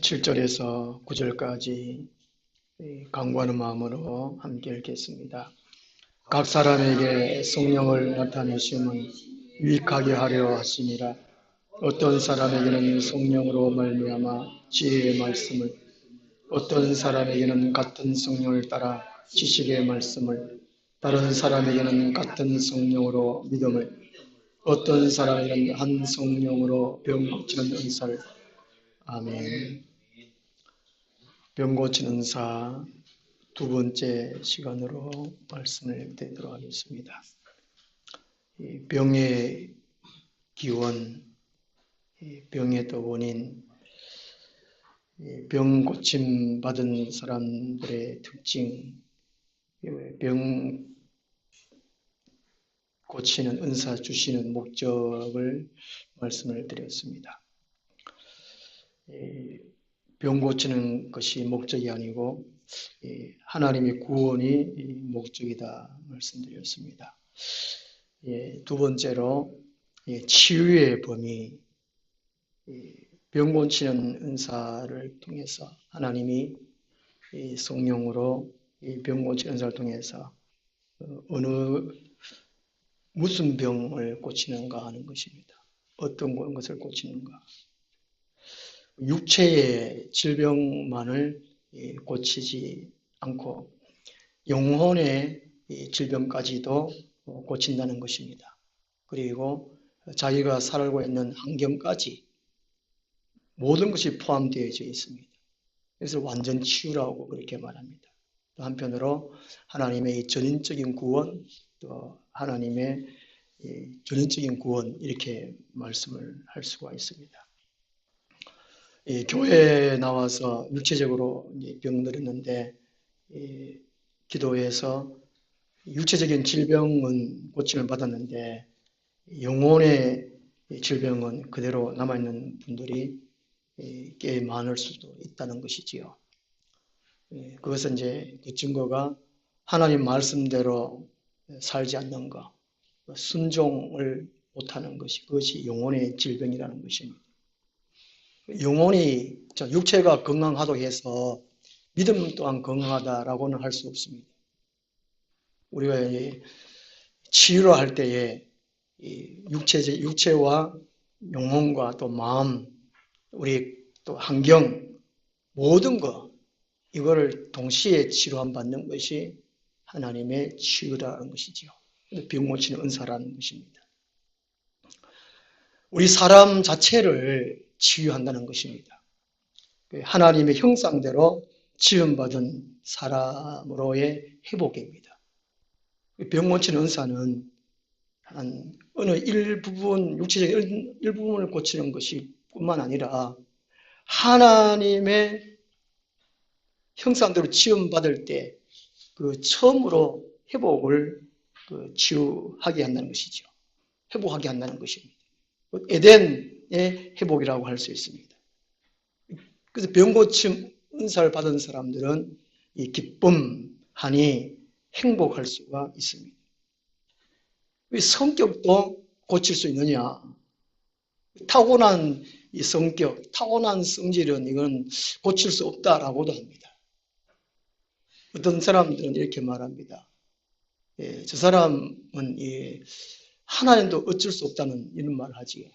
7절에서 9절까지 간구하는 마음으로 함께 읽겠습니다. 각 사람에게 성령을 나타내심은 유익하게 하려 하심이라. 어떤 사람에게는 성령으로 말미암아 지혜의 말씀을, 어떤 사람에게는 같은 성령을 따라 지식의 말씀을, 다른 사람에게는 같은 성령으로 믿음을, 어떤 사람에게는 한 성령으로 병 고치는 은사를. 아멘. 병 고치는 은사 두 번째 시간으로 말씀을 드리도록 하겠습니다. 병의 기원, 병의 또 원인, 병 고침 받은 사람들의 특징, 병 고치는 은사 주시는 목적을 말씀을 드렸습니다. 병 고치는 것이 목적이 아니고 하나님의 구원이 목적이다 말씀드렸습니다. 두 번째로 치유의 범위, 병 고치는 은사를 통해서 하나님이 성령으로 병 고치는 은사를 통해서 무슨 병을 고치는가 하는 것입니다. 어떤 것을 고치는가. 육체의 질병만을 고치지 않고 영혼의 질병까지도 고친다는 것입니다. 그리고 자기가 살고 있는 환경까지 모든 것이 포함되어져 있습니다. 그래서 완전 치유라고 그렇게 말합니다. 또 한편으로 하나님의 전인적인 구원, 또 하나님의 전인적인 구원 이렇게 말씀을 할 수가 있습니다. 교회에 나와서 육체적으로 병들었는데 기도해서 육체적인 질병은 고침을 받았는데 영혼의 질병은 그대로 남아있는 분들이 꽤 많을 수도 있다는 것이지요. 그것은 이제 그 증거가 하나님 말씀대로 살지 않는 것, 순종을 못하는 것이, 그것이 영혼의 질병이라는 것입니다. 영혼이, 육체가 건강하다고 해서 믿음 또한 건강하다라고는 할 수 없습니다. 우리가 치유를 할 때에 육체와 영혼과 또 마음, 우리 또 환경, 모든 것, 이거를 동시에 치료받는 것이 하나님의 치유라는 것이지요. 병 고치는 은사라는 것입니다. 우리 사람 자체를 치유한다는 것입니다. 하나님의 형상대로 지음받은 사람으로의 회복입니다. 병 고치는 은사는 어느 일부분, 육체적인 일부분을 고치는 것이 뿐만 아니라 하나님의 형상대로 지음받을 때 그 처음으로 회복을 치유하게 한다는 것이죠. 회복하게 한다는 것입니다. 에덴의 회복이라고 할 수 있습니다. 그래서 병 고침 은사를 받은 사람들은 이 기쁨하니 행복할 수가 있습니다. 성격도 고칠 수 있느냐? 타고난 이 성격, 타고난 성질은 이건 고칠 수 없다라고도 합니다. 어떤 사람들은 이렇게 말합니다. 저 사람은 하나님도 어쩔 수 없다는 이런 말을 하지요.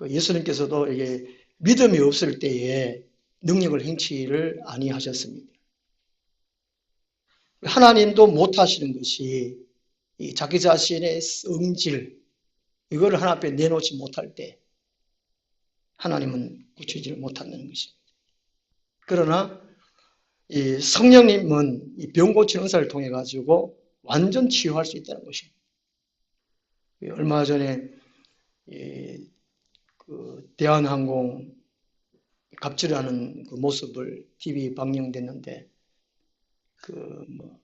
예수님께서도 이게 믿음이 없을 때에 능력을 행치를 아니하셨습니다. 하나님도 못하시는 것이 자기 자신의 성질, 이거를 하나님 앞에 내놓지 못할 때 하나님은 고치지를 못한다는 것입니다. 그러나 이 성령님은 이 병 고치는 은사를 통해 가지고 완전 치유할 수 있다는 것입니다. 얼마 전에 그 대한항공 갑질하는 그 모습을 TV 방영됐는데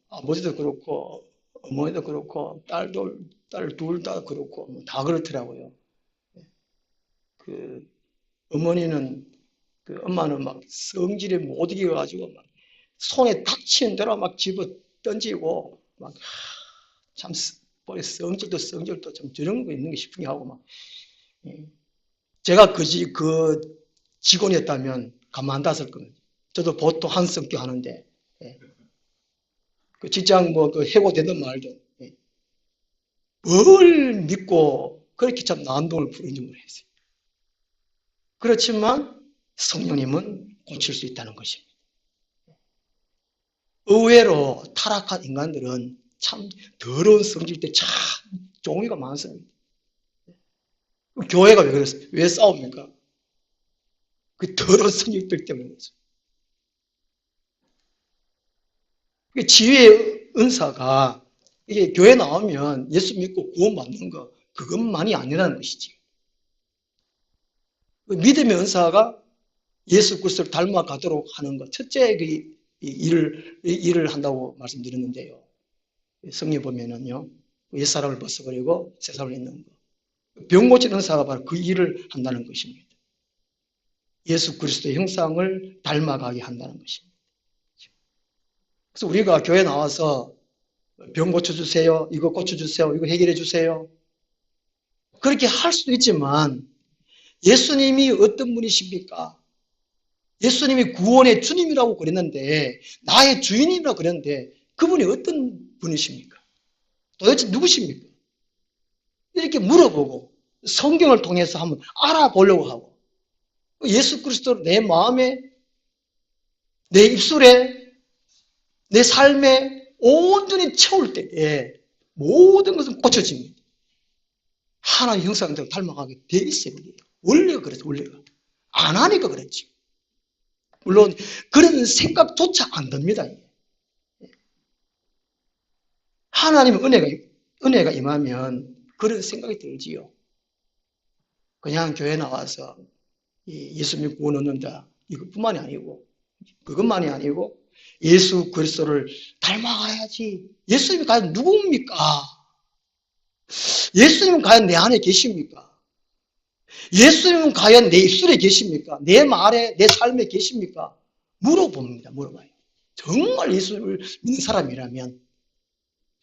아버지도 그렇고 어머니도 그렇고 딸 둘 다 그렇고 다 그렇더라고요. 어머니는 엄마는 막 성질에 못 이겨가지고 막 손에 닥치는 대로 막 집어 던지고 막 참 성질도 참 저런 거 있는 게 싶은 게 하고 막 제가 그 직원이었다면 가만 안 뒀을 겁니다. 저도 보통 한 성격 하는데, 예. 그 직장 그 해고되든 말든, 예. 뭘 믿고 그렇게 참 난동을 부리는지 모르겠어요. 그렇지만 성령님은 고칠 수 있다는 것입니다. 의외로 타락한 인간들은 참 더러운 성질 때 참 종류가 많습니다. 교회가 왜 그랬어요? 왜 싸웁니까? 그 더러운 성질들 때문에 그렇죠. 지혜의 은사가 이게 교회 나오면 예수 믿고 구원받는 거 그것만이 아니라는 것이지. 믿음의 은사가 예수 그리스도를 닮아가도록 하는 것 첫째 그 일을 한다고 말씀드렸는데요. 성경 보면은요, 옛사람을 벗어버리고 새사람을 입는 거. 병 고치는 은사가 바로 그 일을 한다는 것입니다. 예수 그리스도의 형상을 닮아가게 한다는 것입니다. 그래서 우리가 교회 나와서 병 고쳐주세요, 이거 고쳐주세요, 이거 해결해주세요. 그렇게 할 수도 있지만 예수님이 어떤 분이십니까? 예수님이 구원의 주님이라고 그랬는데, 나의 주인이라고 그랬는데 그분이 어떤 분이십니까? 도대체 누구십니까? 이렇게 물어보고 성경을 통해서 한번 알아보려고 하고, 예수 그리스도를 내 마음에, 내 입술에, 내 삶에 온전히 채울 때에 모든 것은 고쳐집니다. 하나님 형상대로 닮아가게 돼 있어요. 원래가 그랬어. 원래가 안 하니까 그랬지. 물론 그런 생각조차 안 듭니다. 하나님의 은혜가 임하면 그런 생각이 들지요. 그냥 교회 나와서 예수 믿고 구원 얻는다, 이것뿐만이 아니고, 그것만이 아니고 예수 그리스도를 닮아가야지. 예수님이 과연 누굽니까? 예수님은 과연 내 안에 계십니까? 예수님은 과연 내 입술에 계십니까? 내 말에, 내 삶에 계십니까? 물어봅니다. 물어봐요. 정말 예수를 믿는 사람이라면,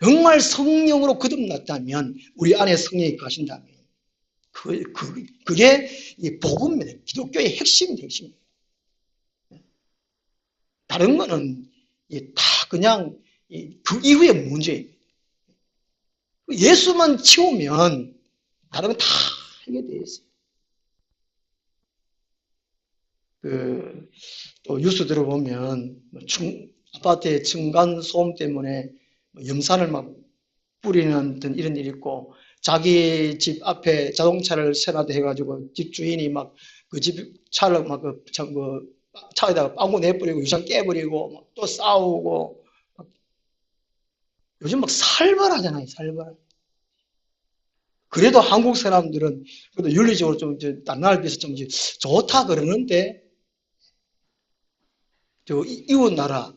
정말 성령으로 거듭났다면, 우리 안에 성령이 가신다면, 그게 복음입니다. 기독교의 핵심입니다. 핵심. 다른 거는 다 그냥 그 이후의 문제입니다. 예수만 치우면 다른 건 다 해결되어 있어요. 또 뉴스 들어보면 아파트에 층간소음 때문에 염산을 막 뿌리는 이런 일이 있고, 자기 집 앞에 자동차를 세나도 해가지고 집 주인이 막 그 집 차를 막 차에다가 빵구 내버리고 유상 깨버리고 막 또 싸우고, 요즘 막 살벌하잖아요. 살벌. 그래도 한국 사람들은 그래도 윤리적으로 좀 다른 나라에 비해서 좀 좋다 그러는데, 저 이웃 나라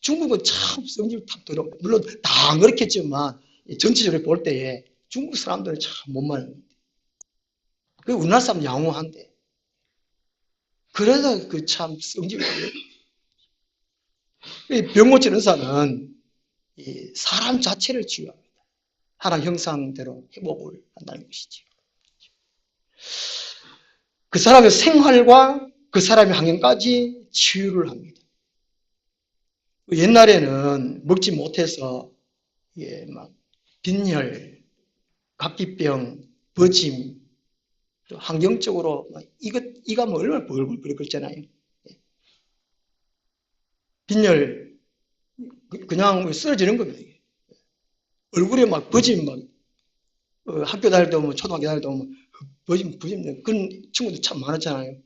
중국은 참 성질 탁 들어. 물론 다 안 그렇겠지만 전체적으로 볼 때에 중국 사람들은 참 못말립니다. 우리나라 사람 양호한데. 그래서 그 참 성질이 병 고치는 의사는 사람 자체를 치유합니다. 하나님 형상대로 회복을 한다는 것이죠. 그 사람의 생활과 그 사람의 환경까지 치유를 합니다. 옛날에는 먹지 못해서 막 빈혈, 각기병, 버짐, 환경적으로 이가 뭐 얼마나 벌벌 끓잖아요. 빈혈 그냥 쓰러지는 겁니다. 얼굴에 막 버짐, 막 학교 다닐 때 초등학교 다닐 때 버짐 그런 친구들 참 많았잖아요.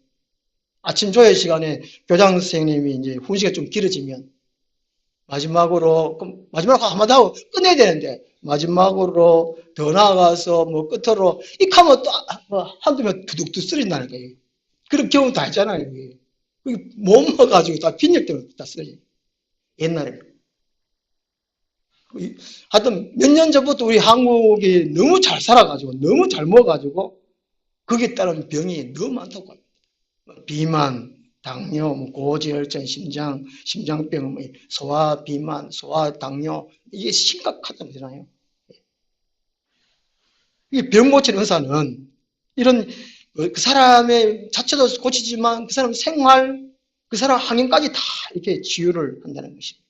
아침 조회 시간에 교장 선생님이 이제 훈시가 좀 길어지면 마지막으로 한마디 하고 끝내야 되는데, 마지막으로 더 나아가서 끝으로 하면 또 한두 명 두둑둑 쓰러진다는 거예요. 그런 경우 다 있잖아요. 못 먹어가지고 다 빈혈 때문에 다 쓰러져요. 옛날에. 하여튼 몇 년 전부터 우리 한국이 너무 잘 살아가지고, 너무 잘 먹어가지고, 거기에 따른 병이 너무 많다고 합니다. 비만, 당뇨, 고지혈증, 심장병, 소아 비만, 소아 당뇨, 이게 심각하잖아요. 이 병 고치는 의사는 이런 그 사람의 자체도 고치지만 그 사람 생활, 그 사람 항염까지 다 이렇게 치유를 한다는 것입니다.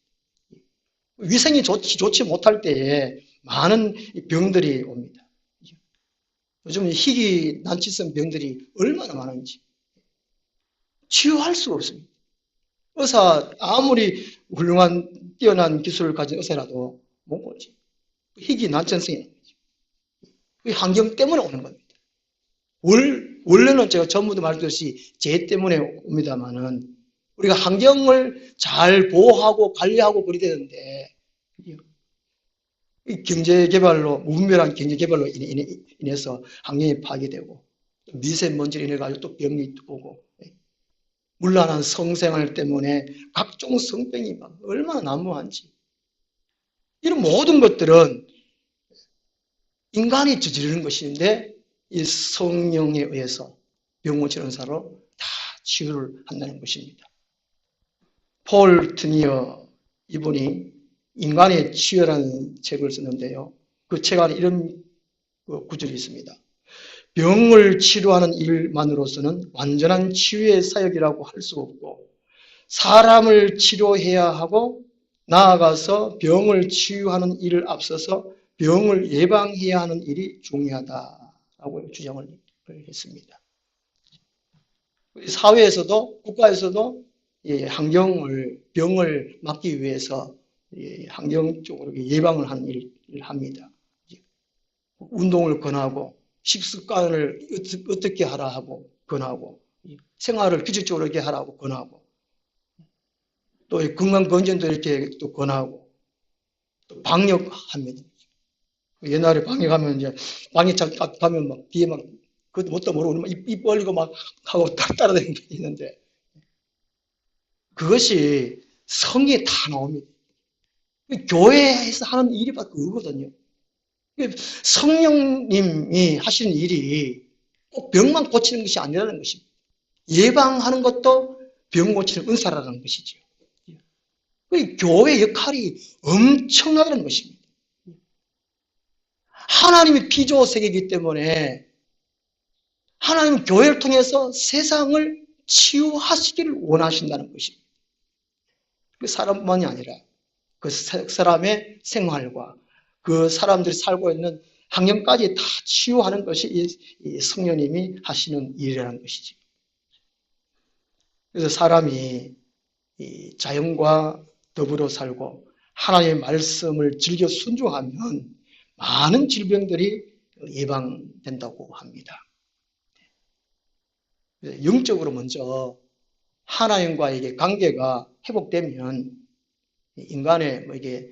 위생이 좋지 못할 때에 많은 병들이 옵니다. 요즘 희귀 난치성 병들이 얼마나 많은지 치유할 수가 없습니다. 의사 아무리 훌륭한 뛰어난 기술을 가진 의사라도 못 고치. 희귀 난치성이 있는 거죠. 그 환경 때문에 오는 겁니다. 원래는 제가 전부도 말했듯이 재 때문에 옵니다만은 우리가 환경을 잘 보호하고 관리하고 그래야 되는데 이 경제개발로 무분별한 경제개발로 인해서 환경이 파괴되고 미세먼지로 인해 가지고 또 병이 오고 문란한 성생활 때문에 각종 성병이 막 얼마나 난무한지 이런 모든 것들은 인간이 저지르는 것인데 이 성령에 의해서 병고치는 사로 다 치유를 한다는 것입니다. 폴 트니어 이분이 인간의 치유라는 책을 썼는데요. 그 책 안에 이런 구절이 있습니다. 병을 치료하는 일만으로서는 완전한 치유의 사역이라고 할 수 없고 사람을 치료해야 하고 나아가서 병을 치유하는 일을 앞서서 병을 예방해야 하는 일이 중요하다라고 주장을 했습니다. 사회에서도 국가에서도 병을 막기 위해서 환경 쪽으로 예방을 하는 일을 합니다. 운동을 권하고 식습관을 어떻게 하라 하고 권하고 생활을 규칙적으로 이렇게 하라고 권하고 또 건강검진도 이렇게 또 권하고 또 방역합니다. 옛날에 방역하면 이제 방역 가면 막 뒤에 막 그것도 뭣도 모르고 입 벌리고 막 하고 따라다니는 게 있는데 그것이 성에 다 나옵니다. 교회에서 하는 일이 바로 그거거든요. 성령님이 하시는 일이 꼭 병만 고치는 것이 아니라는 것입니다. 예방하는 것도 병 고치는 은사라는 것이죠. 교회 역할이 엄청나다는 것입니다. 하나님이 피조 세계이기 때문에 하나님은 교회를 통해서 세상을 치유하시기를 원하신다는 것입니다. 그 사람만이 아니라 그 사람의 생활과 그 사람들이 살고 있는 환경까지 다 치유하는 것이 이 성령님이 하시는 일이라는 것이죠. 그래서 사람이 이 자연과 더불어 살고 하나님의 말씀을 즐겨 순종하면 많은 질병들이 예방된다고 합니다. 영적으로 먼저 하나님과의 관계가 회복되면 인간의 이게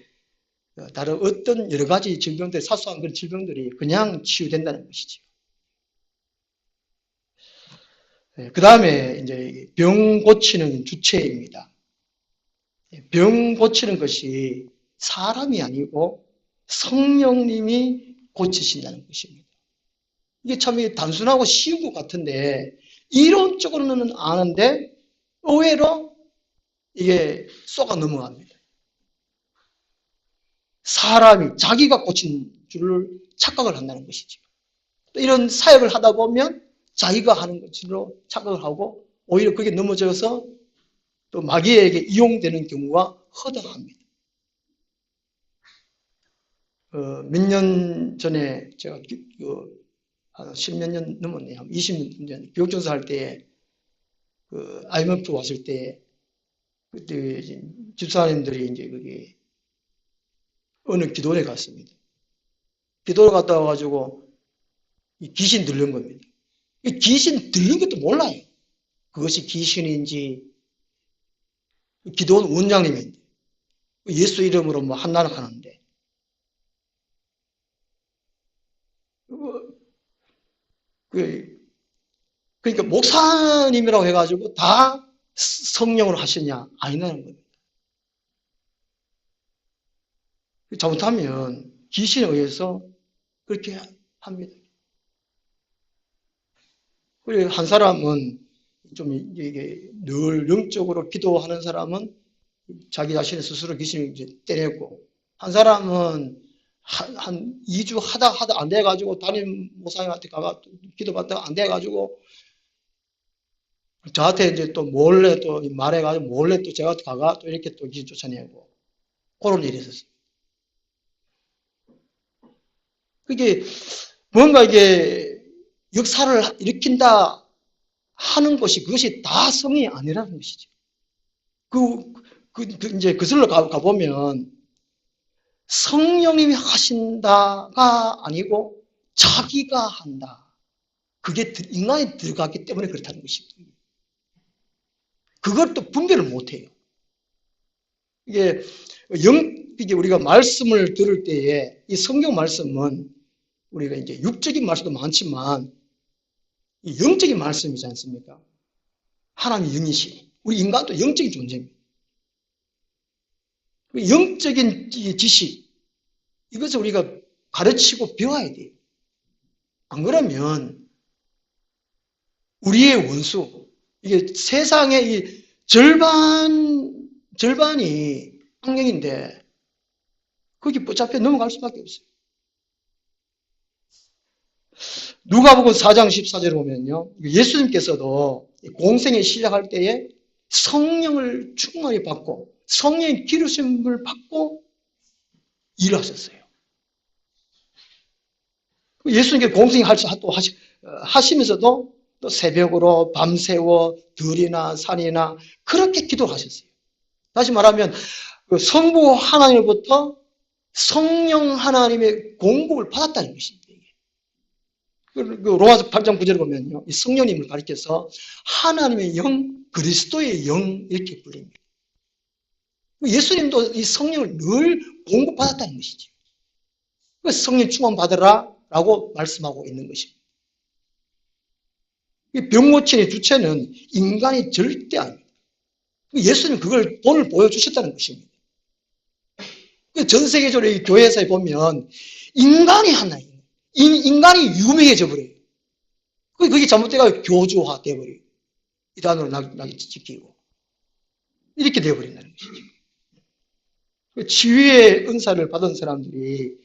다른 어떤 여러 가지 질병들, 사소한 그런 질병들이 그냥 치유된다는 것이죠. 그 다음에 이제 병 고치는 주체입니다. 병 고치는 것이 사람이 아니고 성령님이 고치신다는 것입니다. 이게 참 단순하고 쉬운 것 같은데 이론적으로는 아는데 의외로 이게 쏘가 넘어갑니다. 사람이 자기가 고친 줄을 착각을 한다는 것이죠. 또 이런 사역을 하다 보면 자기가 하는 것으로 착각을 하고 오히려 그게 넘어져서 또 마귀에게 이용되는 경우가 허다합니다. 몇 년 전에 제가 한 10몇 년 넘었네요. 20년 전 교육전사 할 때 IMF 왔을 때 그때 집사님들이 이제 거기 어느 기도원에 갔습니다. 기도를 갔다 와가지고 귀신 들린 겁니다. 이 귀신 들린 것도 몰라요. 그것이 귀신인지 기도원 원장님인데 예수 이름으로 뭐 한나락 하는데 그러니까 목사님이라고 해가지고 다 성령으로 하시냐? 아니라는 겁니다. 잘못하면 귀신에 의해서 그렇게 합니다. 그리고 한 사람은 좀 이게 늘 영적으로 기도하는 사람은 자기 자신의 스스로 귀신을 이제 때리고 한 사람은 한 2주 하다 안 돼가지고 담임 목사님한테 가가 기도받다가 안 돼가지고 저한테 이제 또 몰래 또 말해가지고 몰래 또 제가 가가 또 이렇게 또 귀신 쫓아내고 그런 일이 있었어요. 그게 뭔가 이게 역사를 일으킨다 하는 것이 그것이 다 성이 아니라는 것이죠. 이제 그슬로 가보면 성령님이 하신다가 아니고 자기가 한다. 그게 인간이 들어갔기 때문에 그렇다는 것입니다. 그걸 또 분별을 못 해요. 이게 우리가 말씀을 들을 때에 이 성경 말씀은 우리가 이제 육적인 말씀도 많지만 영적인 말씀이지 않습니까? 하나님이 영이시니 우리 인간도 영적인 존재입니다. 영적인 지식 이것을 우리가 가르치고 배워야 돼요. 안 그러면 우리의 원수 이게 세상의 이 절반이 악령인데 거기 붙잡혀 넘어갈 수밖에 없어요. 누가복음 4장 14절에 보면요. 예수님께서도 공생에 시작할 때에 성령을 충만히 받고 성령의 기르심을 받고 일하셨어요. 예수님께 공생에 하시면서도 또 새벽으로 밤새워 들이나 산이나 그렇게 기도하셨어요. 다시 말하면 성부 하나님으로부터 성령 하나님의 공급을 받았다는 것입니다. 로마서 8장 9절에 보면요. 이 성령님을 가리켜서 하나님의 영, 그리스도의 영 이렇게 불립니다. 예수님도 이 성령을 늘 공급받았다는 것이죠. 성령 충만 받으라 라고 말씀하고 있는 것입니다. 병 고치는 주체는 인간이 절대 아닙니다. 예수님 그걸 본을 보여주셨다는 것입니다. 전 세계적으로 이 교회에서 보면 인간이 하나예요. 인간이 유명해져 버려요. 그게 잘못돼가 교주화 돼버려요. 이단으로 나게 지키고 이렇게 되어버린다는 것이죠. 치유의 은사를 받은 사람들이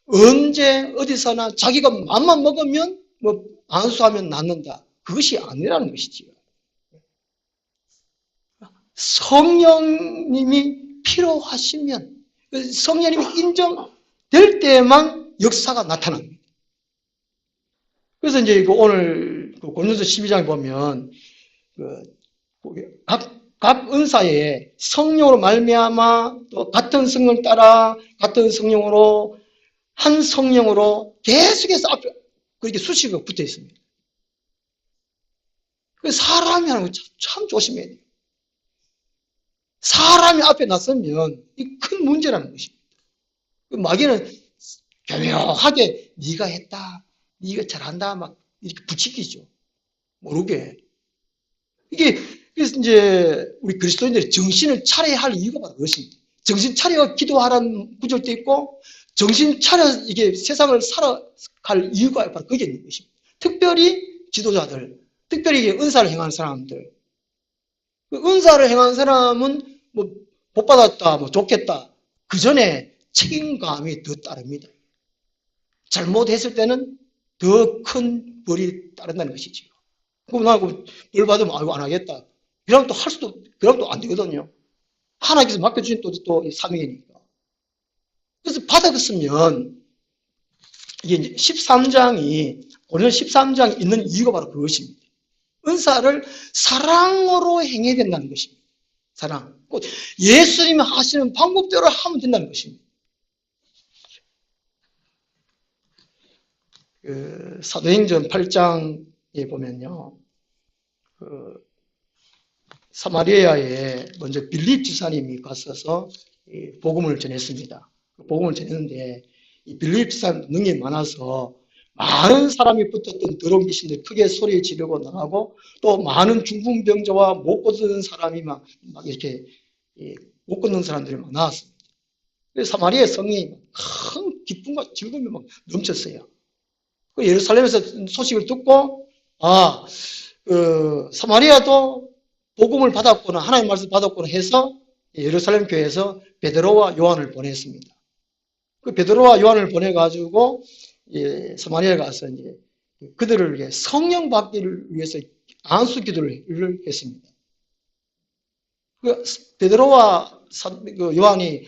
언제 어디서나 자기가 맘만 먹으면 뭐 안수하면 낫는다. 그것이 아니라는 것이지요. 성령님이 필요하시면 성령님이 인정될 때만 역사가 나타납니다. 그래서 이제 오늘 고린도서 12장에 보면 각 은사에 성령으로 말미암아 또 같은 성령을 따라 같은 성령으로 한 성령으로 계속해서 앞에 그렇게 수식어가 붙어 있습니다. 사람이 하는 거 참 조심해야 돼요. 사람이 앞에 나서면 이 큰 문제라는 것입니다. 마귀는 교묘하게 네가 했다, 네가 잘한다 막 이렇게 부추기죠. 모르게. 그래서 이제 우리 그리스도인들이 정신을 차려야 할 이유가 바로 그것입니다. 정신 차려 기도하라는 구절도 있고 정신 차려 이게 세상을 살아갈 이유가 바로 그게 있는 것입니다. 특별히 지도자들, 특별히 은사를 행하는 사람들. 은사를 행하는 사람은 뭐 복 받았다, 뭐 좋겠다. 그 전에 책임감이 더 따릅니다. 잘못했을 때는 더 큰 벌이 따른다는 것이지요. 그럼 나하고 벌 받으면 아이고 안 하겠다. 그럼 또 할 수도, 그럼 또 안 되거든요. 하나님께서 맡겨주신 또 사명이니까. 그래서 받았으면 이게 13장이 오늘 13장이 있는 이유가 바로 그것입니다. 은사를 사랑으로 행해야 된다는 것입니다. 사랑. 예수님이 하시는 방법대로 하면 된다는 것입니다. 사도행전 8장에 보면요. 사마리아에 먼저 빌립 지사님이 갔어서 복음을 전했습니다. 복음을 전했는데 이 빌립 지사님 능력이 많아서 많은 사람이 붙었던 더러운 귀신들 크게 소리 지르고 나가고 또 많은 중풍병자와 못 걷는 사람이 막 이렇게 못 걷는 사람들이 막 나왔습니다. 그래서 사마리아 성이 큰 기쁨과 즐거움이 막 넘쳤어요. 예루살렘에서 소식을 듣고 사마리아도 복음을 받았구나 하나님 말씀 받았구나 해서 예루살렘 교회에서 베드로와 요한을 보냈습니다. 그 베드로와 요한을 보내가지고 사마리아에 가서 이제 그들을 위해 성령 받기를 위해서 안수 기도를 했습니다. 베드로와 요한이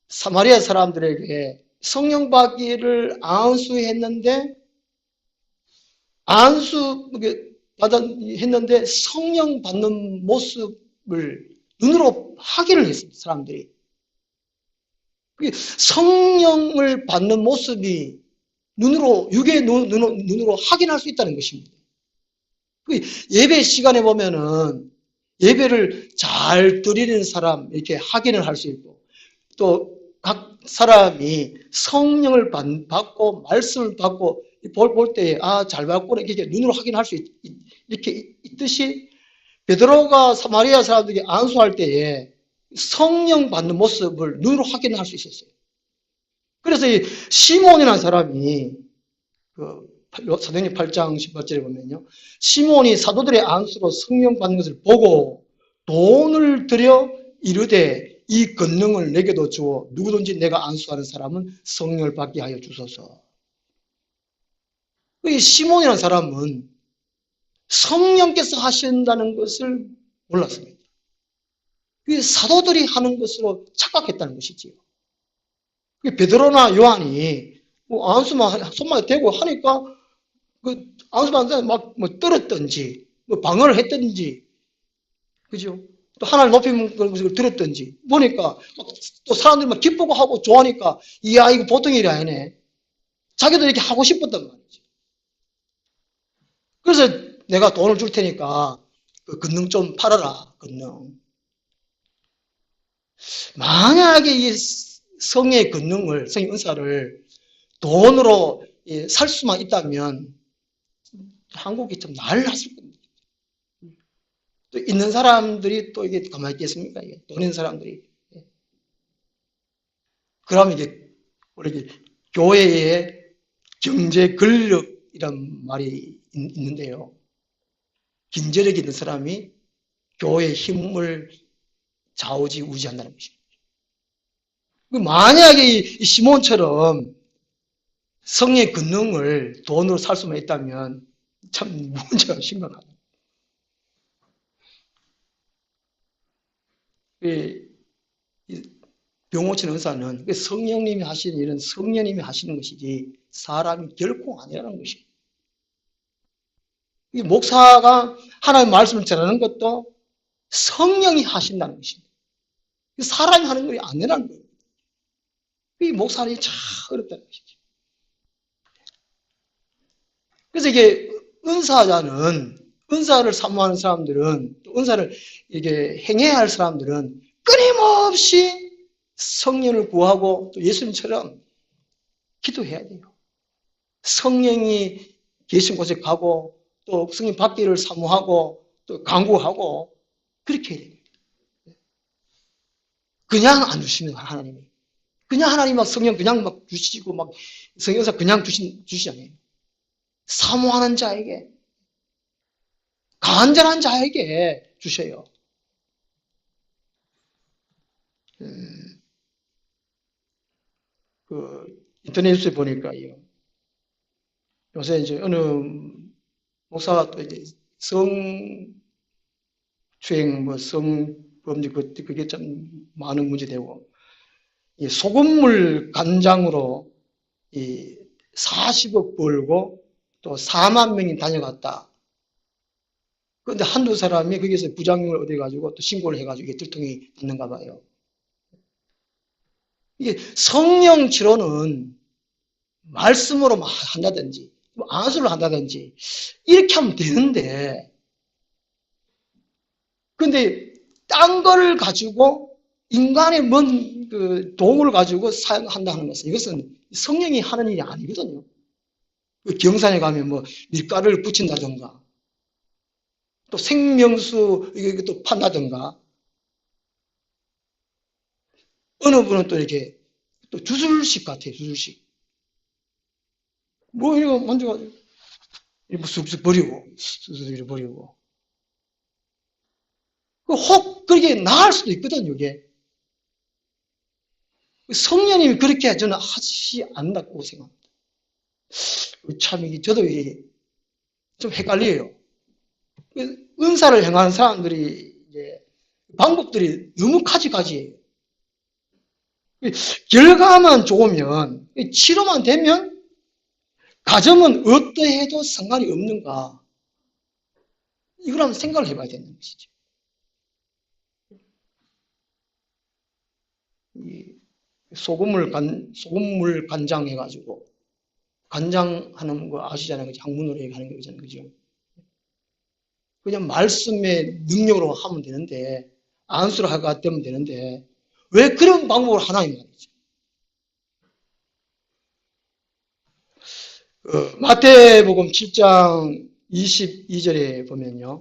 사마리아 사람들에게 성령 받기를 안수했는데 했는데 성령 받는 모습을 눈으로 확인을 했습니다. 사람들이. 성령을 받는 모습이 육의 눈으로 확인할 수 있다는 것입니다. 예배 시간에 보면은 예배를 잘 드리는 사람 이렇게 확인을 할 수 있고 또 각 사람이 성령을 받고 말씀을 받고 볼 때에 잘 받고 이렇게 눈으로 확인할 수 이렇게 있듯이 베드로가 사마리아 사람들에게 안수할 때에 성령 받는 모습을 눈으로 확인할 수 있었어요. 그래서 이 시몬이라는 사람이 사도행전 8장 18절에 보면요. 시몬이 사도들의 안수로 성령 받는 것을 보고 돈을 들여 이르되 이 권능을 내게도 주어 누구든지 내가 안수하는 사람은 성령을 받게 하여 주소서. 이 시몬이라는 사람은 성령께서 하신다는 것을 몰랐습니다. 사도들이 하는 것으로 착각했다는 것이지요. 베드로나 요한이 안수만 손만 대고 하니까 안수만 막 떨었든지 방어를 했든지 그죠? 또 하나를 높이는 것을 들었든지 보니까 또 사람들이 막 기쁘고 하고 좋아하니까 이야 이거 보통 일이 아니네. 자기도 이렇게 하고 싶었단 말이죠. 그래서 내가 돈을 줄 테니까 그 권능 좀 팔아라. 권능. 만약에 이 성의 권능을 성의 은사를 돈으로 살 수만 있다면 한국이 좀 난리났을 겁니다. 또 있는 사람들이 또 이게 가만히 있겠습니까? 돈 있는 사람들이. 그러면 이게 우리 교회의 경제 권력이란 말이 있는데요. 경제력 있는 사람이 교회의 힘을 좌우지우지한다는 것입니다. 만약에 이 시몬처럼 성의 권능을 돈으로 살 수만 있다면 참 문제가 심각하다. 병 고치는 의사는 성령님이 하시는 일은 성령님이 하시는 것이지 사람이 결코 아니라는 것입니다. 이 목사가 하나님의 말씀을 전하는 것도 성령이 하신다는 것입니다. 사람이 하는 것이 아니라는 거예요. 이 목사는 참 어렵다는 것이죠. 그래서 이게 은사를 사모하는 사람들은, 또 은사를 이게 행해야 할 사람들은 끊임없이 성령을 구하고 또 예수님처럼 기도해야 돼요. 성령이 계신 곳에 가고 또 성령 받기를 사모하고 또 간구하고 그렇게 해야 됩니다. 그냥 안 주시는 하나님이. 그냥 하나님 막 성령 그냥 막 주시고 막 성령사 그냥 주시잖아요. 사모하는 자에게, 간절한 자에게 주셔요. 인터넷 뉴스에 보니까요. 요새 이제 어느 목사가 또 이제 성추행, 성범죄, 그게 좀 많은 문제되고, 이 소금물 간장으로 40억 벌고 또 4만 명이 다녀갔다. 그런데 한두 사람이 거기서 부장을 얻어가지고 또 신고를 해가지고 이게 들통이 있는가 봐요. 이게 성령 치료는 말씀으로 한다든지, 안수를 한다든지, 이렇게 하면 되는데, 근데 딴 거를 가지고 인간의 뭔 도구를 가지고 사용한다는 것은 이것은 성령이 하는 일이 아니거든요. 경산에 가면 뭐 밀가루를 붙인다든가, 또 생명수 이것도 판다든가, 어느 분은 또 이렇게 또 주술식 같아요. 주술식. 뭐 이거 만져가지고 이거 쑥쑥 버리고 쑥쑥 버리고. 혹 그렇게 나을 수도 있거든요. 이게 성령님이 그렇게 저는 하지 않는다고 생각합니다. 참 이게 저도 이게 좀 헷갈려요. 은사를 행하는 사람들이 이제 방법들이 너무 가지가지예요. 결과만 좋으면, 치료만 되면 가정은 어떠해도 상관이 없는가? 이걸 한번 생각을 해봐야 되는 것이죠. 소금물 간장해가지고, 간장하는 거 아시잖아요. 그죠? 학문으로 얘기하는 거잖아요. 그죠? 그냥 말씀의 능력으로 하면 되는데, 안수로 하가 되면 되는데, 왜 그런 방법을 하나, 이 말이죠. 마태복음 7장 22절에 보면요.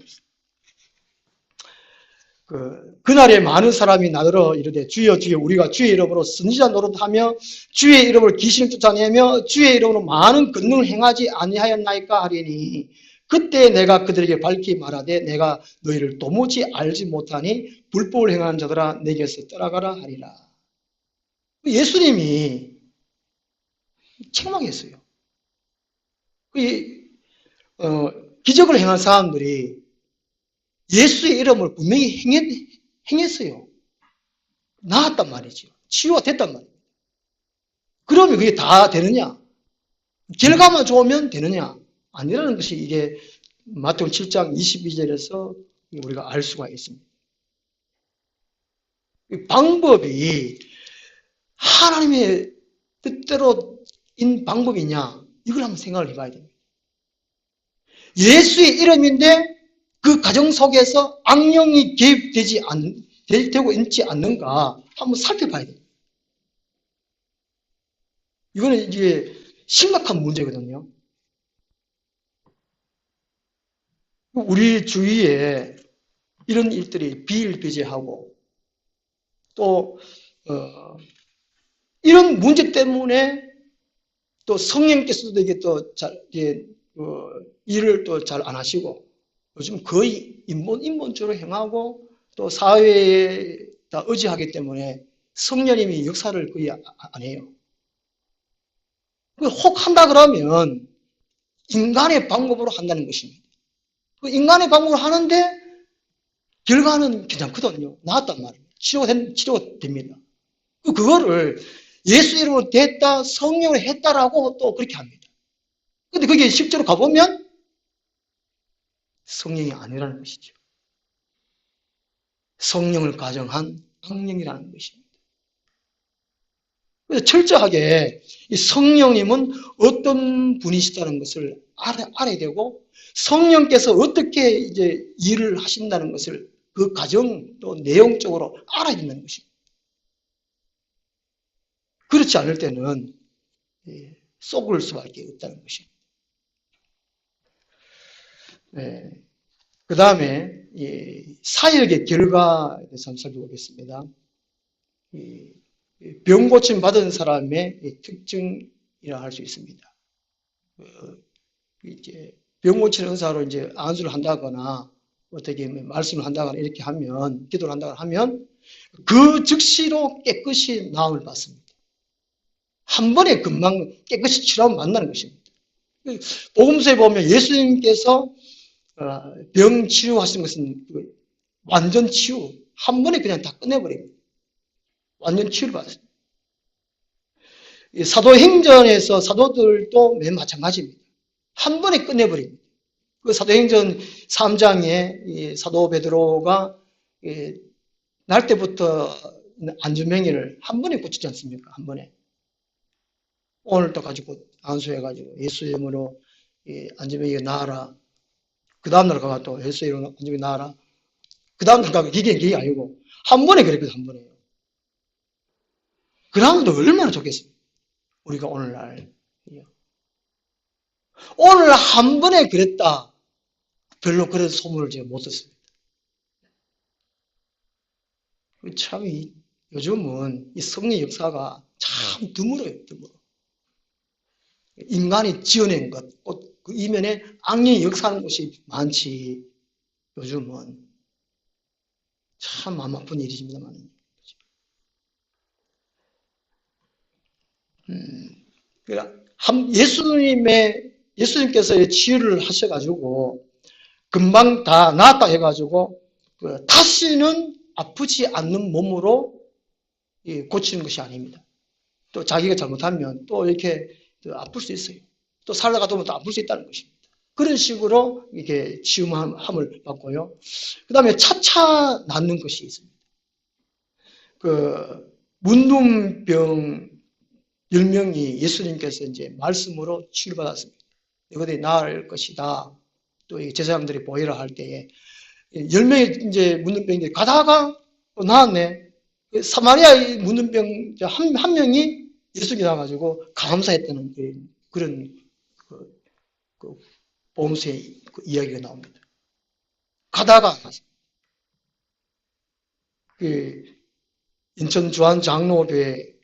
그날에 많은 사람이 나더러 이르되 주여 주여 우리가 주의 이름으로 선지자 노릇하며 주의 이름으로 귀신을 쫓아내며 주의 이름으로 많은 권능을 행하지 아니하였나이까 하리니 그때 내가 그들에게 밝히 말하되 내가 너희를 도무지 알지 못하니 불법을 행하는 자들아 내게서 떠나가라 하리라. 예수님이 책망했어요. 기적을 행한 사람들이 예수의 이름을 분명히 행했어요. 나았단 말이죠. 치유가 됐단 말이에요. 그러면 그게 다 되느냐? 결과만 좋으면 되느냐? 아니라는 것이 이게 마태복음 7장 22절에서 우리가 알 수가 있습니다. 방법이 하나님의 뜻대로인 방법이냐? 이걸 한번 생각을 해봐야 됩니다. 예수의 이름인데 그 가정 속에서 악령이 되고 있지 않는가 한번 살펴봐야 됩니다. 이거는 이제 심각한 문제거든요. 우리 주위에 이런 일들이 비일비재하고 또 이런 문제 때문에 또 성령께서도 이게 또 일을 또 잘 안 하시고 요즘 거의 인본주의로 행하고 또 사회에 다 의지하기 때문에 성령님이 역사를 거의 안 해요. 혹 한다 그러면 인간의 방법으로 한다는 것입니다. 인간의 방법으로 하는데 결과는 괜찮거든요. 나았단 말이에요. 치료가 됩니다. 그거를 예수 이름으로 됐다, 성령으로 했다라고 또 그렇게 합니다. 근데 그게 실제로 가보면 성령이 아니라는 것이죠. 성령을 가정한 악령이라는 것입니다. 그래서 철저하게 이 성령님은 어떤 분이시다는 것을 알아야 되고 성령께서 어떻게 이제 일을 하신다는 것을 그 과정 또 내용적으로 알아야 된다는 것입니다. 그렇지 않을 때는 속을 수밖에 없다는 것입니다. 네. 그 다음에 사역의 결과에 대해서 한번 살펴보겠습니다. 병 고침 받은 사람의 특징이라 할 수 있습니다. 이제 병 고치는 의사로 이제 안수를 한다거나 어떻게 말씀을 한다거나 이렇게 하면 기도를 한다거나 하면 그 즉시로 깨끗이 나음을 받습니다. 한 번에 금방 깨끗이 치료하면 만나는 것입니다. 복음서에 보면 예수님께서 병 치유하신 것은 완전 치유, 한 번에 그냥 다 끝내버립니다. 완전 치유를 받았습니다. 사도행전에서 사도들도 맨 마찬가지입니다. 한 번에 끝내버립니다. 그 사도행전 3장에 사도 베드로가 날 때부터 안주명이를 한 번에 고치지 않습니까? 한 번에. 오늘도 가지고 안수해가지고 예수 이름으로 안주명이가 나아라. 그 다음날 가가 또 예수 이름으로 안주명이 나아라. 그 다음날 가가 기계 아니고 한 번에 그랬거든. 한 번에. 그러면 얼마나 좋겠습니까? 우리가 오늘날 오늘 한 번에 그랬다. 별로 그런 소문을 제가 못 듣습니다. 참 요즘은 이 성령 역사가 참 드물어요. 드물어. 인간이 지어낸 것, 그 이면에 악령이 역사하는 것이 많지. 요즘은 참 마음 아픈 일이십니다만. 예수님께서 치유를 하셔가지고 금방 다 나았다 해가지고 다시는 아프지 않는 몸으로 고치는 것이 아닙니다. 또 자기가 잘못하면 또 이렇게 아플 수 있어요. 또 살다가다 보면 또 아플 수 있다는 것입니다. 그런 식으로 이게 치유함을 받고요. 그 다음에 차차 낫는 것이 있습니다. 문둥병 10명이 예수님께서 이제 말씀으로 치유받았습니다. 이것들이 나을 것이다. 또 제사장들이 보이라 할 때에 10명의 이제 문둥병들이 가다가 나았네. 사마리아 문둥병 한 명이 예수님이 나와가지고 감사했다는 그런 보험서의 이야기가 나옵니다. 가다가 인천 주한 장로교회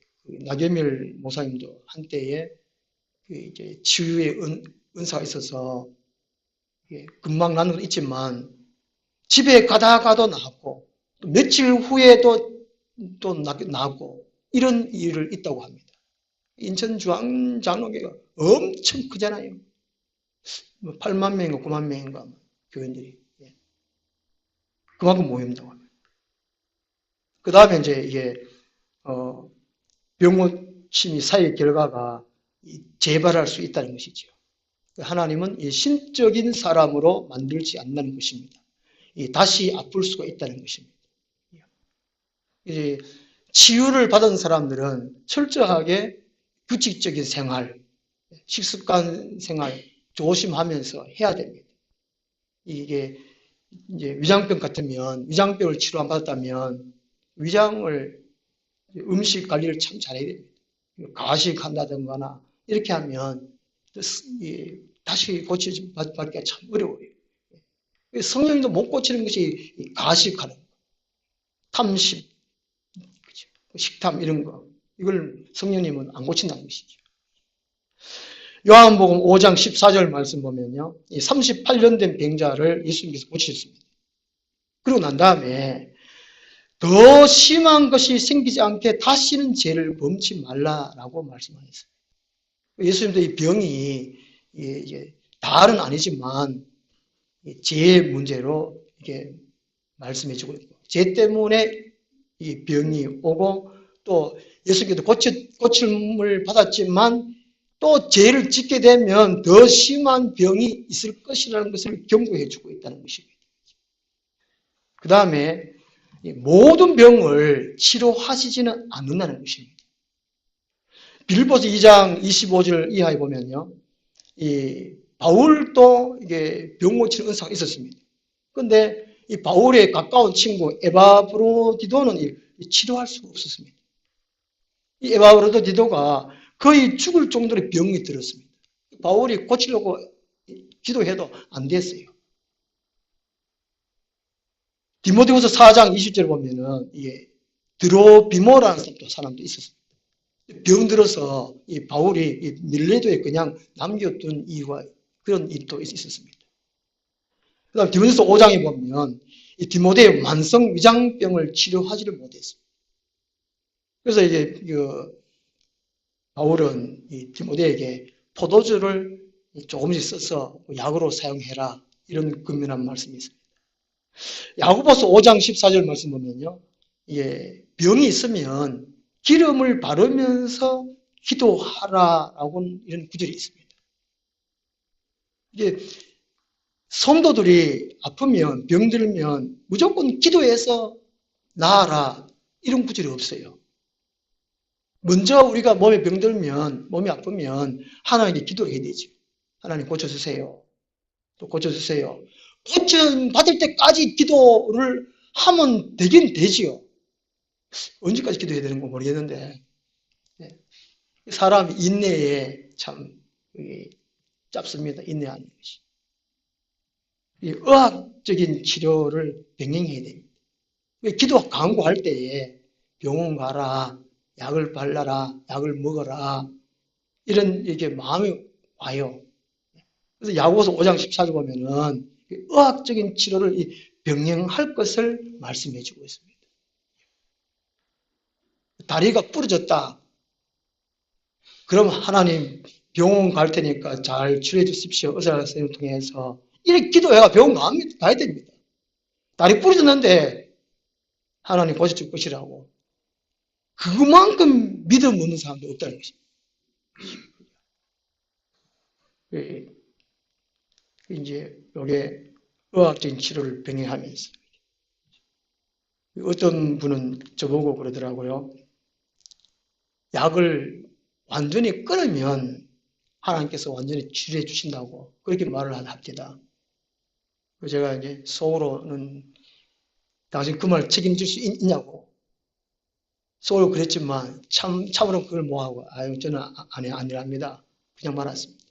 나겸일 목사님도 한때에 이제 치유의 은사가 있어서 금방 나는 건 있지만 집에 가다가도 나았고 며칠 후에도 또 나고 이런 일을 있다고 합니다. 인천 주한 장로교회가 엄청 크잖아요. 8만 명인가 9만 명인가 교인들이 그만큼 모인다고 합니다. 그 다음에 이제 이게 병고침이 사의 결과가 재발할 수 있다는 것이죠. 하나님은 이 신적인 사람으로 만들지 않는 것입니다. 다시 아플 수가 있다는 것입니다. 치유를 받은 사람들은 철저하게 규칙적인 생활, 식습관 생활 조심하면서 해야 됩니다. 이게 이제 위장병 같으면 위장병을 치료 안 받았다면 위장을 음식 관리를 참 잘해야 됩니다. 가식한다든가 이렇게 하면 다시 고치기가 참 어려워요. 성령님도 못 고치는 것이 가식하는 거, 탐심, 식탐 이런 거 이걸 성령님은 안 고친다는 것이죠. 요한복음 5장 14절 말씀 보면요. 38년 된 병자를 예수님께서 고치셨습니다. 그리고 난 다음에 더 심한 것이 생기지 않게 다시는 죄를 범치 말라라고 말씀하셨어요. 예수님도 이 병이 다는 아니지만 죄의 문제로 이게 말씀해주고 있고 죄 때문에 이 병이 오고 또 예수님께도 고침을 받았지만 또 죄를 짓게 되면 더 심한 병이 있을 것이라는 것을 경고해 주고 있다는 것입니다. 그 다음에 모든 병을 치료하시지는 않는다는 것입니다. 빌립보서 2장 25절 이하에 보면요. 바울도 이게 병 고치는 은사가 있었습니다. 그런데 이 바울의 가까운 친구 에바브로디도는 치료할 수가 없었습니다. 이 에바브로디도가 거의 죽을 정도로 병이 들었습니다. 바울이 고치려고 기도해도 안 됐어요. 디모데후서 4장 20절 보면은 드로비모라는 사람도 있었습니다. 병 들어서 이 바울이 이 밀레도에 그냥 남겨둔 이유가 그런 일도 있었습니다. 그 다음 디모데후서 5장에 보면 이 디모데의 만성 위장병을 치료하지를 못했습니다. 그래서 이제 바울은 이 디모데에게 포도주를 조금씩 써서 약으로 사용해라 이런 근면한 말씀이 있습니다. 야고보서 5장 14절 말씀 보면요. 병이 있으면 기름을 바르면서 기도하라라고 이런 구절이 있습니다. 이게 성도들이 아프면 병들면 무조건 기도해서 나아라 이런 구절이 없어요. 먼저 우리가 몸에 병들면 몸이 아프면 하나님께 기도해야 되죠. 하나님 고쳐주세요. 또 고쳐주세요. 고쳐받을 때까지 기도를 하면 되긴 되지요. 언제까지 기도해야 되는 거 모르겠는데 사람 인내에 참 짧습니다. 인내하는 것이. 의학적인 치료를 병행해야 됩니다. 기도 강구할 때에 병원 가라, 약을 발라라, 약을 먹어라 이런 이게 마음이 와요. 그래서 야고보서 5장 14절 보면은 의학적인 치료를 병행할 것을 말씀해 주고 있습니다. 다리가 부러졌다. 그럼 하나님 병원 갈 테니까 잘 치료해 주십시오. 의사 선생님을 통해서 이렇게 기도해가 병원 가야 됩니다. 다리 부러졌는데 하나님 고쳐줄 것이라고. 그만큼 믿음 없는 사람도 없다는 것입니다. 이제 요게 의학적인 치료를 병행하면서 어떤 분은 저보고 그러더라고요. 약을 완전히 끊으면 하나님께서 완전히 치료해 주신다고 그렇게 말을 합니다. 제가 이제 속으로는 당신 그 말 책임질 수 있냐고 속으로 그랬지만 참으로 그걸 뭐하고 아유 저는 아니랍니다. 그냥 말았습니다.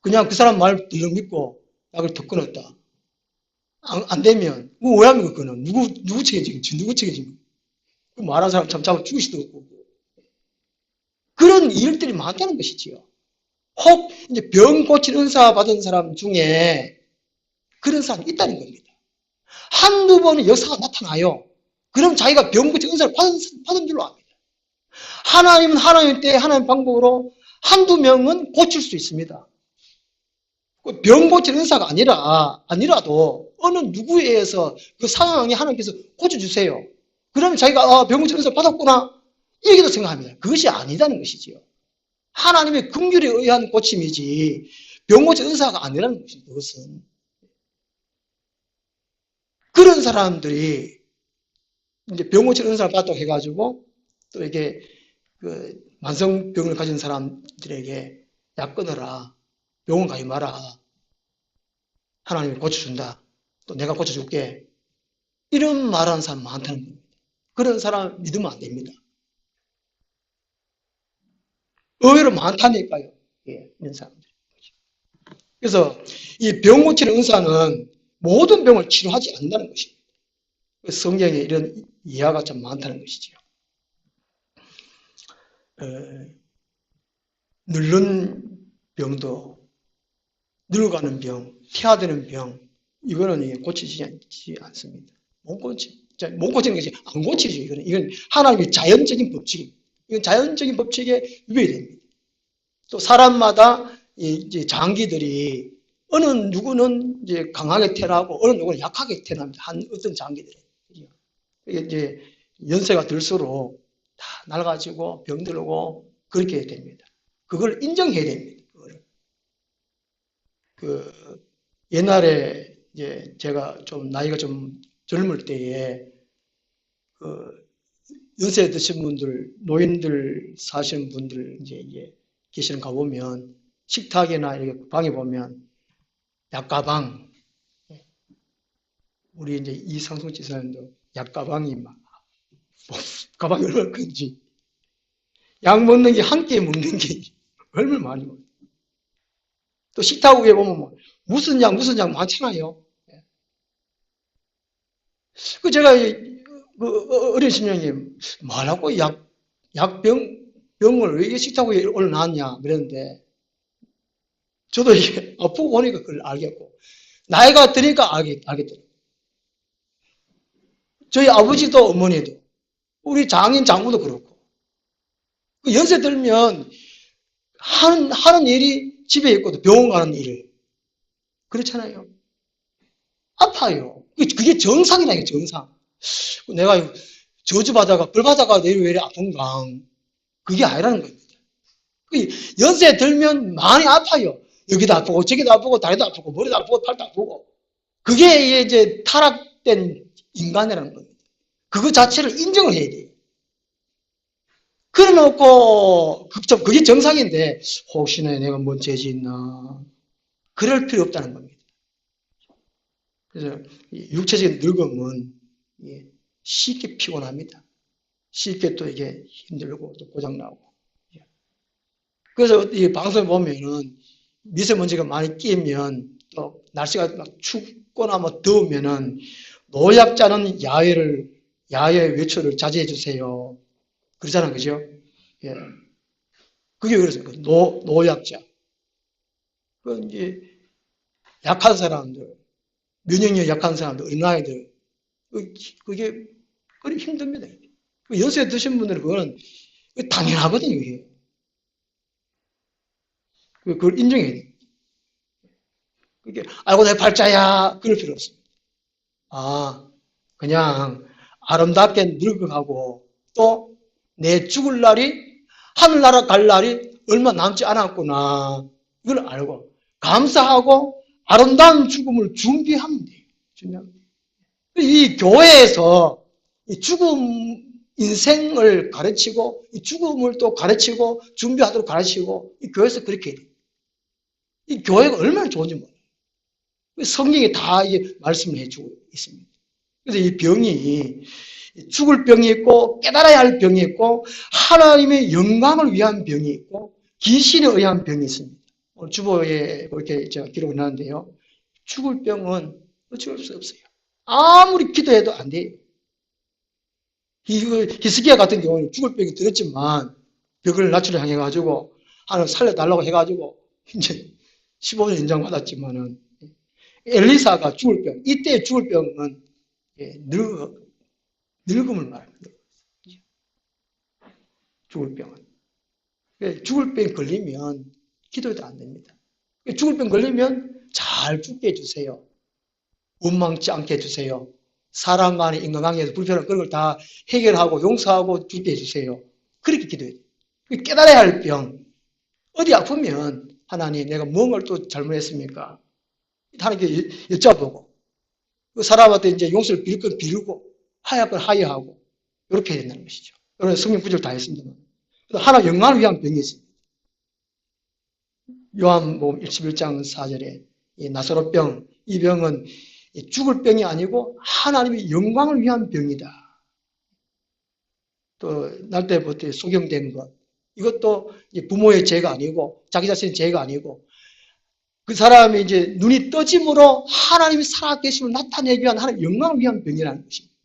그냥 그 사람 말 들러 믿고 약을 더 끊었다. 안 되면 왜 합니까 그거는 누구 책임지겠지 누구 책임지겠지 그 말한 사람 참 잡아 죽일 수도 없고 그런 일들이 많다는 것이지요. 혹 이제 병 고친 은사 받은 사람 중에 그런 사람이 있다는 겁니다. 한두 번의 역사가 나타나요. 그럼 자기가 병 고친 은사를 받은 줄로 압니다. 하나님은 하나님 때 하나님 방법으로 한두 명은 고칠 수 있습니다. 병 고친 은사가 아니라도 어느 누구에 의해서 그 상황이 하나님께서 고쳐주세요. 그러면 자기가 병 고친 은사 받았구나 이렇게도 생각합니다. 그것이 아니다는 것이지요. 하나님의 긍휼에 의한 고침이지 병 고친 은사가 아니라는 것입니다. 그것은 그런 사람들이 이제 병 고친 은사를 받다고 해가지고 또 이게 그 만성병을 가진 사람들에게 약 끊어라. 병원 가지 마라. 하나님이 고쳐준다. 또 내가 고쳐줄게. 이런 말하는 사람 많다는 겁니다. 그런 사람 믿으면 안 됩니다. 의외로 많다니까요. 예, 이런 사람들. 그래서 이 병 고치는 은사는 모든 병을 치료하지 않는다는 것입니다. 성경에 이런 이해가 좀 많다는 것이죠. 늙는 병도 늙어가는 병, 피하되는 병 이거는 고치지 않습니다. 못 고치는 것이 안 고치죠. 이건 하나님의 자연적인 법칙입니다. 이건 자연적인 법칙에 위배가 됩니다. 또 사람마다 이제 장기들이 어느 누구는 이제 강하게 태어나고 어느 누구는 약하게 태어납니다. 어떤 장기들은 이제 연세가 들수록 다 낡아지고 병들고 그렇게 됩니다. 그걸 인정해야 됩니다. 옛날에 이제 제가 좀 나이가 좀 젊을 때에 연세 드신 분들, 노인들 사시는 분들 이제 계시는 가보면 식탁이나 이렇게 방에 보면 약가방, 우리 이제 이상송 지사님도 약가방이 막 가방이 얼마나 큰지 약 먹는 게 한 끼 먹는 게 얼마나 많이 먹어요. 또 식탁 위에 보면 뭐 무슨 약 많잖아요. 그 제가 어린 신령님 뭐라고 병을 왜 이게 식탁 위에 올려놨냐 그랬는데 저도 이게 아프고 보니까 그걸 알겠고 나이가 드니까 알겠더라고요. 저희 아버지도 어머니도 우리 장인 장모도 그렇고 연세 들면 하는 일이 집에 있고도 병원 가는 일 그렇잖아요. 아파요. 그게 정상이라니까 정상. 내가 저주받아가 벌받아가 내일 왜 이래 아픈가 그게 아니라는 겁니다. 연세 들면 많이 아파요. 여기도 아프고 저기도 아프고 다리도 아프고 머리도 아프고 팔도 아프고 그게 이제 타락된 인간이라는 겁니다. 그거 자체를 인정을 해야 돼요. 그래 놓고 그게 정상인데 혹시나 내가 뭔 죄지 있나 그럴 필요 없다는 겁니다. 그래서 육체적인 늙음은 쉽게 피곤합니다. 쉽게 또 이게 힘들고 또 고장나고. 그래서 이 방송에 보면은 미세먼지가 많이 끼면 또 날씨가 막 춥거나 뭐 더우면은 노약자는 야외 외출을 자제해 주세요. 그러잖아요. 그죠? 예. 그게 그래서 노약자. 그 이제 약한 사람들, 면역력 약한 사람들, 어린아이들, 그게 그리 힘듭니다. 연세 드신 분들은 그거는 당연하거든요. 이게. 그걸 인정해야 돼요. 그게 아이고 내 팔자야 그럴 필요 없습니다. 그냥 아름답게 늙어가고 또 내 죽을 날이 하늘나라 갈 날이 얼마 남지 않았구나 이걸 알고 감사하고 아름다운 죽음을 준비하면 돼요. 이 교회에서 이 죽음 인생을 가르치고 이 죽음을 또 가르치고 준비하도록 가르치고 이 교회에서 그렇게 해요. 이 교회가 얼마나 좋은지 몰라요. 성경이 다 말씀을 해주고 있습니다. 그래서 이 병이 죽을 병이 있고 깨달아야 할 병이 있고 하나님의 영광을 위한 병이 있고 귀신에 의한 병이 있습니다. 오늘 주보에 그렇게 제가 기록을 해놨는데요. 죽을 병은 어쩔 수 없어요. 아무리 기도해도 안 돼요. 히스기야 같은 경우는 죽을 병이 들었지만 벽을 낮추려 해가지고 하나님 살려달라고 해가지고 이제 15년 인정받았지만은 엘리사가 죽을 병, 이때 죽을 병은 늙음을 말합니다. 죽을 병은. 죽을 병 걸리면 기도해도 안 됩니다. 죽을 병 걸리면 잘 죽게 해주세요. 원망치 않게 해주세요. 사람 간의 인간관계에서 불편한 그런 걸 다 해결하고 용서하고 죽게 해주세요. 그렇게 기도해야 돼요. 깨달아야 할 병. 어디 아프면 하나님 내가 뭔가를 또 잘못했습니까? 하나님께 여쭤보고 그 사람한테 이제 용서를 빌 건 빌고 하야 건 하야하고 이렇게 해야 된다는 것이죠. 여러분 성경 구절 다 했습니다만 하나님 영광을 위한 병이 있습니다. 요한복음 11장 4절에 이 나사로병, 이 병은 죽을 병이 아니고 하나님의 영광을 위한 병이다. 또 날 때부터 소경된 것, 이것도 부모의 죄가 아니고 자기 자신의 죄가 아니고 그 사람이 이제 눈이 떠짐으로 하나님이 살아계심을 나타내기 위한 하나님의 영광을 위한 병이라는 것입니다.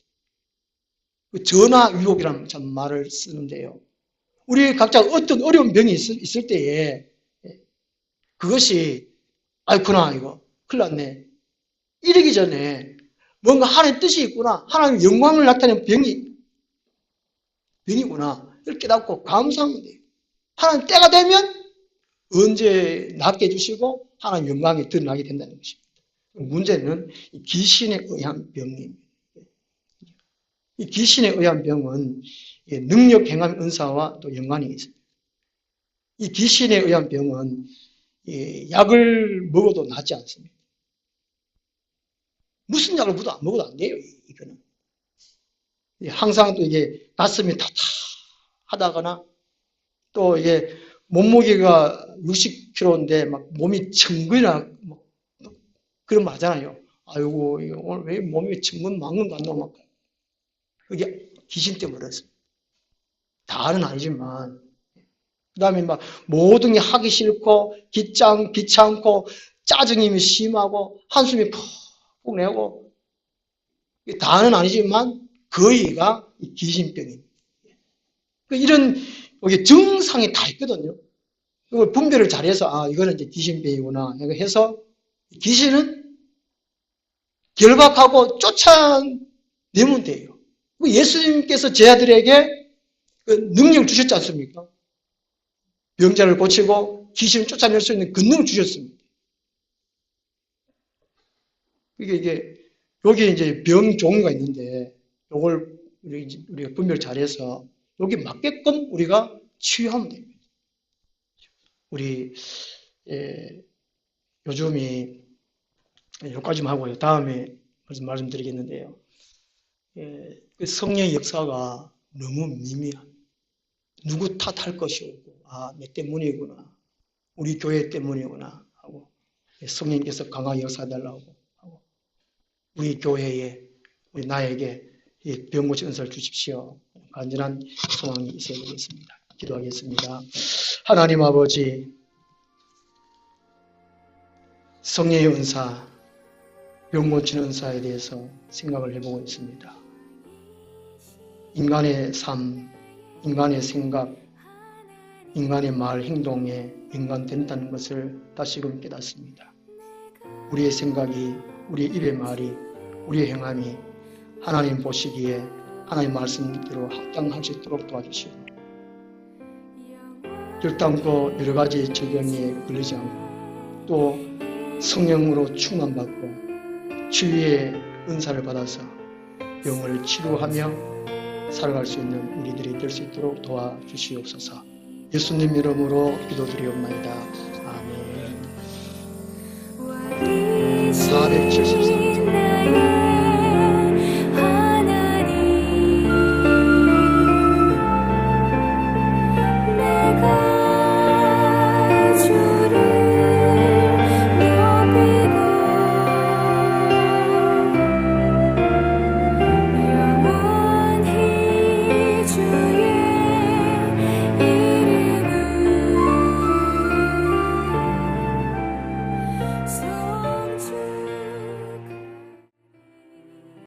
그 전화 유혹이라는 참 말을 쓰는데요. 우리 각자 어떤 어려운 병이 있을 때에 그것이 아이쿠나 이거 큰일 났네. 이러기 전에 뭔가 하나님의 뜻이 있구나. 하나님의 영광을 나타내는 병이구나. 이렇게 깨닫고 감사하면 돼요. 하나님 때가 되면 언제 낫게 해주시고 하나님 영광이 드러나게 된다는 것입니다. 문제는 이 귀신에 의한 병입니다. 이 귀신에 의한 병은 능력 행함 은사와 또 연관이 있습니다. 이 귀신에 의한 병은 약을 먹어도 낫지 않습니다. 무슨 약을 먹어도 안 돼요, 이거는. 항상 또 이게 가슴이 타타하다거나 또 이게 몸무게가 60kg인데 막 몸이 천근이나 그런 말 하잖아요. 아이고, 오늘 왜 몸이 천근 만근 간다 막. 그게 귀신 때문에 그렇습니다. 다는 아니지만. 그 다음에 막 모든 게 하기 싫고 귀찮고 짜증이 심하고 한숨이 푹 내고 다는 아니지만 거의가 귀신병입니다. 이런 증상이 다 있거든요. 이걸 분별을 잘해서 이거는 이제 귀신병이구나 해서 귀신은 결박하고 쫓아내면 돼요. 예수님께서 제 아들에게 그 능력을 주셨지 않습니까? 병자를 고치고 귀신을 쫓아낼 수 있는 권능을 주셨습니다. 여기 이제 병 종류가 있는데, 요걸 우리가 분별 잘해서 여기 맞게끔 우리가 치유하면 됩니다. 우리, 요즘이 여기까지만 하고요. 다음에 말씀드리겠는데요. 그 성령의 역사가 너무 미미한, 누구 탓할 것이 없고, 내 때문이구나. 우리 교회 때문이구나. 하고, 성령께서 강하게 역사해달라고 하고, 우리 교회에, 우리 나에게 이 병고치 은사를 주십시오. 간절한 소망이 있어야 되겠습니다. 기도하겠습니다. 하나님 아버지, 성령의 은사, 병고치는 은사에 대해서 생각을 해보고 있습니다. 인간의 삶, 인간의 생각, 인간의 말, 행동에 연관된다는 것을 다시금 깨닫습니다. 우리의 생각이, 우리의 입의 말이, 우리의 행함이 하나님 보시기에 하나님 말씀대로 합당할 수 있도록 도와주시고 결단코 여러 가지 질병에 걸리지 않고 또 성령으로 충만받고 치유의 은사를 받아서 병을 치료하며 살아갈 수 있는 우리들이 될 수 있도록 도와주시옵소서. 예수님 이름으로 기도드리옵나이다. 아멘. 470